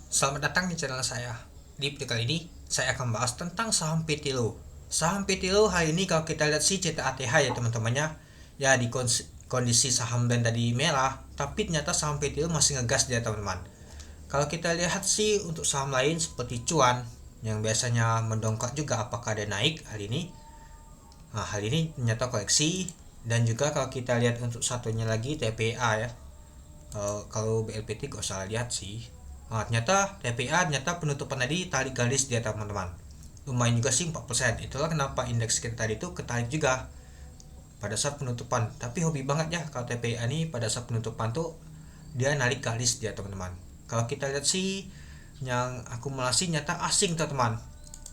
Selamat datang di channel saya. Di video kali ini, saya akan bahas tentang saham PTLO. Saham PTLO hari ini kalau kita lihat sih CTATH ya teman-temannya, ya di kondisi saham band tadi merah, tapi ternyata saham PTLO masih ngegas dia teman-teman. Kalau kita lihat sih untuk saham lain seperti Cuan, yang biasanya mendongkrak juga apakah dia naik hari ini. Nah, hari ini ternyata koleksi. Dan juga kalau kita lihat untuk satunya lagi TPA ya, kalau BLPT gak usah lihat sih. Nah, ternyata TPA ternyata penutupan tadi tarik garis dia teman-teman, lumayan juga sih 4%. Itulah kenapa indeks kita tadi itu ketarik juga pada saat penutupan. Tapi hobi banget ya kalau TPA ini pada saat penutupan tuh dia narik garis dia teman-teman. Kalau kita lihat sih yang akumulasi nyata asing teman-teman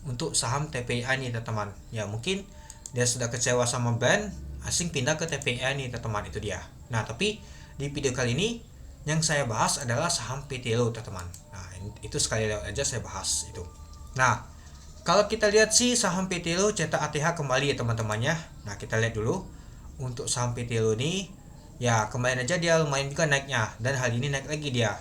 untuk saham TPA ini teman-teman. Ya mungkin dia sudah kecewa sama brand asing pindah ke TPA ini teman-teman, itu dia. Nah tapi di video kali ini yang saya bahas adalah saham PTLO teman-teman. Nah itu sekali lewat aja saya bahas itu. Nah kalau kita lihat sih saham PTLO cetak ATH kembali ya teman-temannya. Nah kita lihat dulu untuk saham PTLO ini, ya kemarin aja dia lumayan juga naiknya dan hari ini naik lagi dia.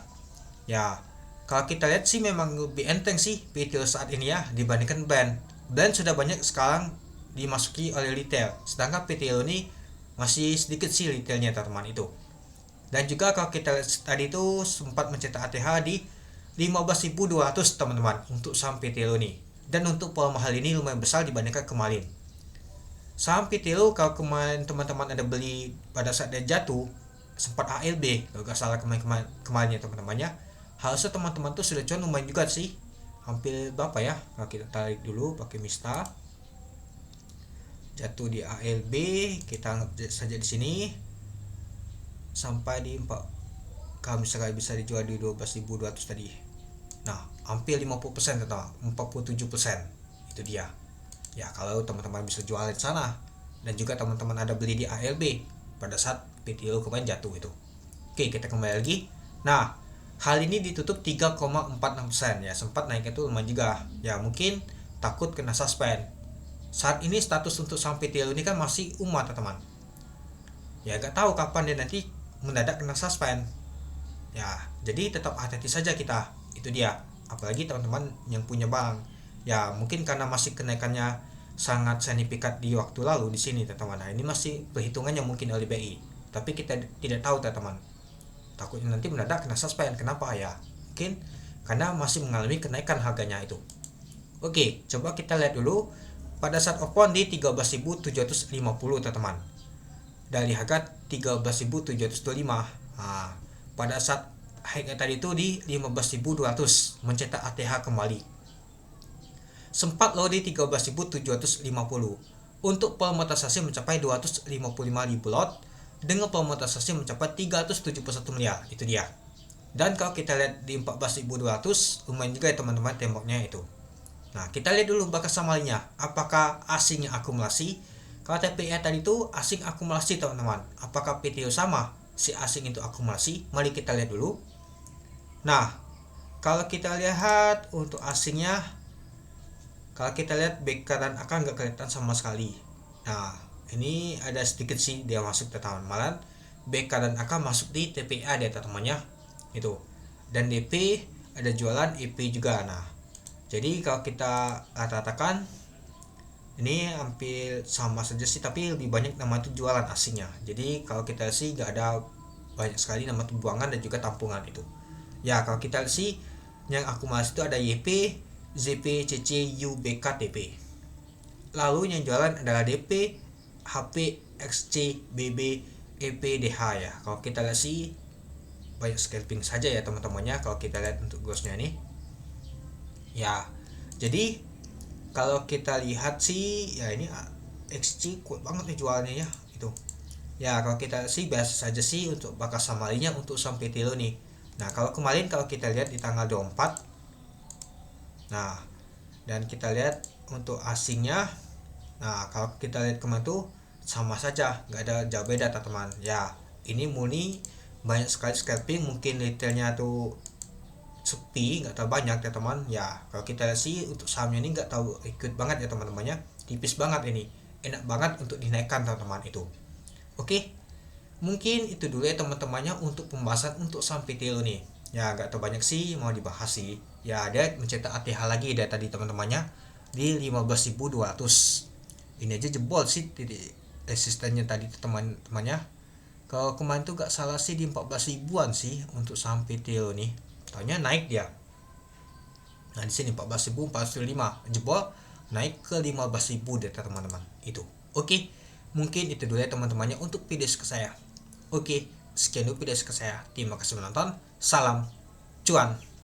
Ya kalau kita lihat sih memang lebih enteng sih PTLO saat ini ya dibandingkan brand. Brand sudah banyak sekarang dimasuki oleh retail, sedangkan PTLO ini masih sedikit sih retailnya teman-teman itu. Dan juga kalau kita lihat tadi itu sempat mencetak ATH di 15.200 teman-teman untuk saham PTLO ini. Dan untuk pola mahal ini lumayan besar dibandingkan kemarin. Saham PTLO kalau kemarin teman-teman ada beli pada saat dia jatuh sempat ALB kalau gak salah kemarin ya teman-temannya. Harusnya teman-teman tuh sudah cuan lumayan juga sih. Hampir berapa ya? Kalau kita tarik dulu pakai Mista. Jatuh di ALB, kita anggap saja di sini sampai di 4, kalau misalnya bisa dijual di 12.200 tadi. Nah hampir 50% atau 47% itu dia. Ya kalau teman-teman bisa jual di sana, dan juga teman-teman ada beli di ALB pada saat PTLO kemarin jatuh itu. Oke kita kembali lagi. Nah hal ini ditutup 3,46%, ya sempat naik itu lumayan juga. Ya mungkin takut kena suspend. Saat ini status untuk saham PTLO ini kan masih umat teman-teman. Ya gak tahu kapan dia nanti mendadak kena suspend. Ya jadi tetap hati-hati saja kita, itu dia. Apalagi teman-teman yang punya bank, ya mungkin karena masih kenaikannya sangat signifikan di waktu lalu di sini teman-teman. Nah ini masih perhitungannya mungkin oleh BI, tapi kita tidak tahu teman-teman, takutnya nanti mendadak kena suspend. Kenapa ya? Mungkin karena masih mengalami kenaikan harganya itu. Oke coba kita lihat dulu pada saat open di 13.750 teman-teman, dari harga 13.725. Nah, pada saat high tadi itu di 15.200 mencetak ATH kembali. Sempat low di 13.750. Untuk pemonetisasi mencapai 255.000 lot dengan pemonetisasi mencapai 371 miliar, itu dia. Dan kalau kita lihat di 14.200 lumayan juga ya teman-teman temboknya itu. Nah kita lihat dulu bakas samalinya, apakah asing yang akumulasi. Kalau TPA tadi itu asing akumulasi teman-teman, apakah PTO sama si asing itu akumulasi? Mari kita lihat dulu. Nah kalau kita lihat untuk asingnya, kalau kita lihat BK dan AK nggak kelihatan sama sekali. Nah ini ada sedikit sih dia masuk teman-teman, malah BK dan AK masuk di TPA dia teman-temannya itu. Dan DP ada jualan EP juga. Nah jadi kalau kita rata-ratakan ini hampir sama saja sih, tapi lebih banyak nama itu jualan asingnya. Jadi kalau kita sih nggak ada banyak sekali nama itu buangan dan juga tampungan itu. Ya kalau kita sih yang akumulasi itu ada YP, ZP, CC, UBK, TP. Lalu yang jualan adalah DP, HP, XC, BB, EP, DH ya. Kalau kita lihat sih banyak scalping saja ya teman-temannya kalau kita lihat untuk growth-nya ini. Ya jadi kalau kita lihat sih ya ini XC kuat banget nih jualnya ya itu. Ya kalau kita sih biasa saja sih untuk bakas samarinya untuk sampai PTLO nih. Nah kalau kemarin kalau kita lihat di tanggal 24, nah dan kita lihat untuk asingnya, nah kalau kita lihat kemarin tuh sama saja, nggak ada jauh beda teman-teman. Ya ini murni banyak sekali scalping, mungkin retailnya tuh sepi, nggak tahu banyak ya teman. Ya kalau kita lihat sih untuk sahamnya ini nggak tahu ikut banget ya teman-temannya, tipis banget ini, enak banget untuk dinaikkan teman-teman itu. Oke mungkin itu dulu ya teman-temannya untuk pembahasan untuk saham PTLO nih. Ya nggak tahu banyak sih mau dibahas sih. Ya dia mencetak ATH lagi dari tadi teman-temannya di 15.200. Ini aja jebol sih titik resistennya tadi teman-temannya. Kalau kemarin tuh gak salah sih di 14 ribuan sih untuk saham PTO nih. Taunya naik dia. Nah di sini 14.405 jebol naik ke 15.000 data teman-teman itu. Oke, mungkin itu dulu ya teman-temannya untuk video ke saya. Oke, sekian dulu video ke saya. Terima kasih menonton. Salam cuan.